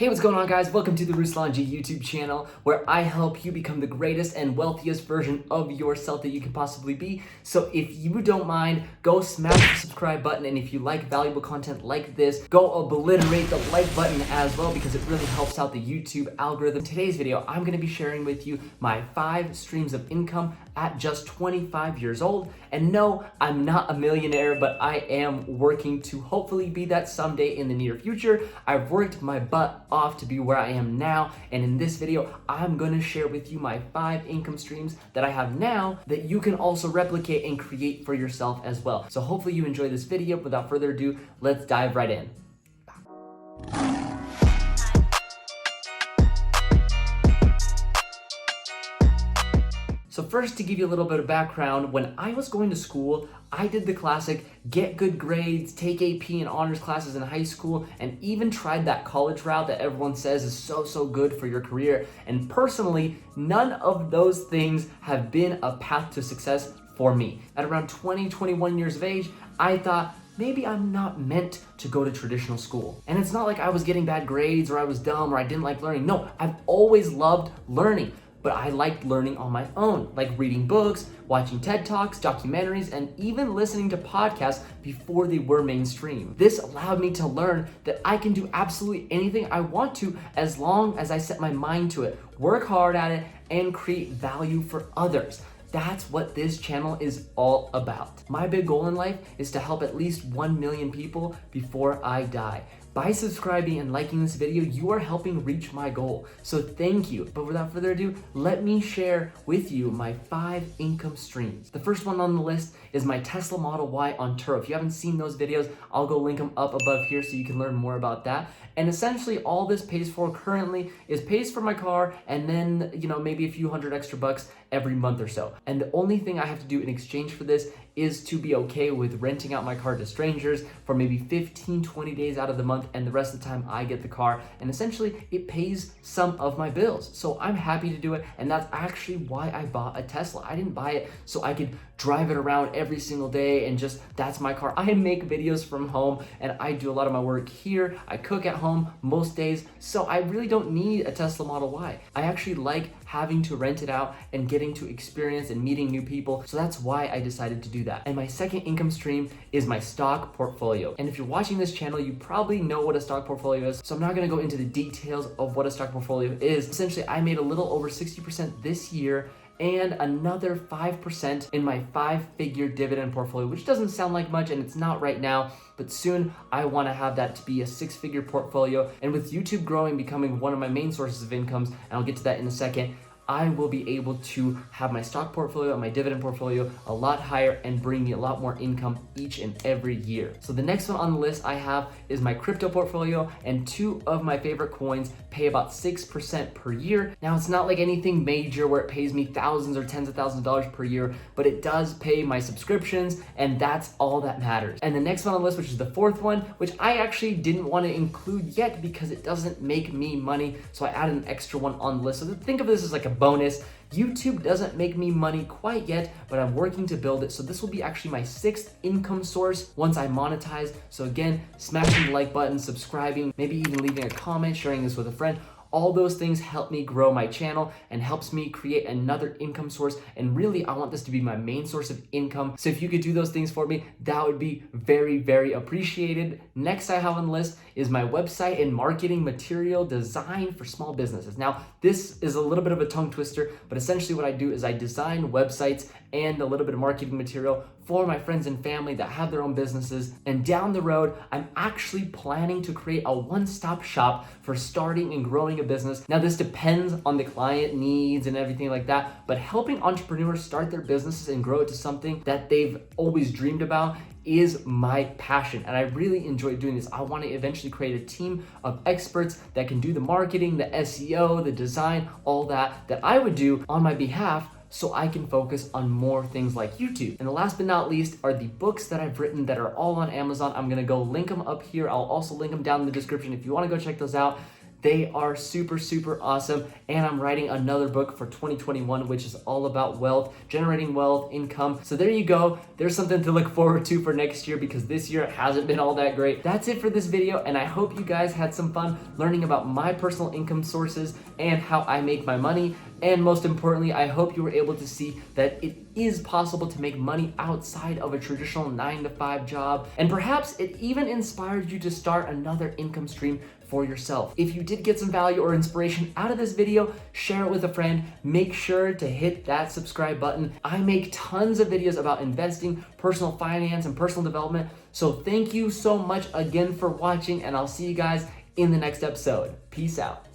Hey, what's going on, guys? Welcome to the Ruslanji YouTube channel, where I help you become the greatest and wealthiest version of yourself that you can possibly be. So if you don't mind, go smash the subscribe button, and if you like valuable content like this, go obliterate the like button as well, because it really helps out the YouTube algorithm. In today's video, I'm going to be sharing with you my 5 streams of income at just 25 years old. And no, I'm not a millionaire, but I am working to hopefully be that someday in the near future. I've worked my butt off to be where I am now, and in this video I'm going to share with you my 5 income streams that I have now that you can also replicate and create for yourself as well. So hopefully you enjoy this video. Without further ado, let's dive right in. So first, to give you a little bit of background, when I was going to school, I did the classic get good grades, take AP and honors classes in high school, and even tried that college route that everyone says is so good for your career. And personally, none of those things have been a path to success for me. At around 20, 21 years of age, I thought, maybe I'm not meant to go to traditional school. And it's not like I was getting bad grades or I was dumb or I didn't like learning. No, I've always loved learning. But I liked learning on my own, like reading books, watching TED Talks, documentaries, and even listening to podcasts before they were mainstream. This allowed me to learn that I can do absolutely anything I want to as long as I set my mind to it, work hard at it, and create value for others. That's what this channel is all about. My big goal in life is to help at least 1 million people before I die. By subscribing and liking this video, you are helping reach my goal. So thank you. But without further ado, let me share with you my 5 income streams. The first one on the list is my Tesla Model Y on Turo. If you haven't seen those videos, I'll go link them up above here so you can learn more about that. And essentially all this pays for currently is pays for my car and then, maybe a few hundred extra bucks every month or so. And the only thing I have to do in exchange for this is to be okay with renting out my car to strangers for maybe 15, 20 days out of the month, and the rest of the time I get the car, and essentially it pays some of my bills. So I'm happy to do it, and that's actually why I bought a Tesla. I didn't buy it so I could drive it around every single day and just, that's my car. I make videos from home and I do a lot of my work here. I cook at home most days, so I really don't need a Tesla Model Y. I actually like having to rent it out and getting to experience and meeting new people, so that's why I decided to do that. And my second income stream is my stock portfolio. And if you're watching this channel, you probably know what a stock portfolio is, so I'm not gonna go into the details of what a stock portfolio is. Essentially, I made a little over 60% this year and another 5% in my 5-figure dividend portfolio, which doesn't sound like much, and it's not right now, but soon I want to have that to be a 6-figure portfolio. And with YouTube growing, becoming one of my main sources of incomes, and I'll get to that in a second, I will be able to have my stock portfolio and my dividend portfolio a lot higher and bring me a lot more income each and every year. So the next one on the list I have is my crypto portfolio, and 2 of my favorite coins pay about 6% per year. Now, it's not like anything major where it pays me thousands or tens of thousands of dollars per year, but it does pay my subscriptions, and that's all that matters. And the next one on the list, which is the 4th one, which I actually didn't want to include yet because it doesn't make me money, so I added an extra one on the list. So think of this as like a bonus. YouTube doesn't make me money quite yet, but I'm working to build it. So this will be actually my 6th income source once I monetize. So again, smashing the like button, subscribing, maybe even leaving a comment, sharing this with a friend. All those things help me grow my channel and helps me create another income source. And really, I want this to be my main source of income. So if you could do those things for me, that would be very appreciated. Next I have on the list is my website and marketing material design for small businesses. Now, this is a little bit of a tongue twister, but essentially what I do is I design websites and a little bit of marketing material for my friends and family that have their own businesses. And down the road, I'm actually planning to create a one-stop shop for starting and growing a business. Now, this depends on the client needs and everything like that, but helping entrepreneurs start their businesses and grow it to something that they've always dreamed about is my passion, and I really enjoy doing this. I want to eventually create a team of experts that can do the marketing, the SEO, the design, all that I would do on my behalf, so I can focus on more things like YouTube. And the last but not least are the books that I've written that are all on Amazon. I'm gonna go link them up here. I'll also link them down in the description if you wanna go check those out. They are super, super awesome. And I'm writing another book for 2021, which is all about wealth, generating wealth, income. So there you go. There's something to look forward to for next year because this year hasn't been all that great. That's it for this video. And I hope you guys had some fun learning about my personal income sources and how I make my money. And most importantly, I hope you were able to see that it is possible to make money outside of a traditional 9-to-5 job. And perhaps it even inspired you to start another income stream for yourself. If you did get some value or inspiration out of this video, share it with a friend. Make sure to hit that subscribe button. I make tons of videos about investing, personal finance, and personal development. So thank you so much again for watching, and I'll see you guys in the next episode. Peace out.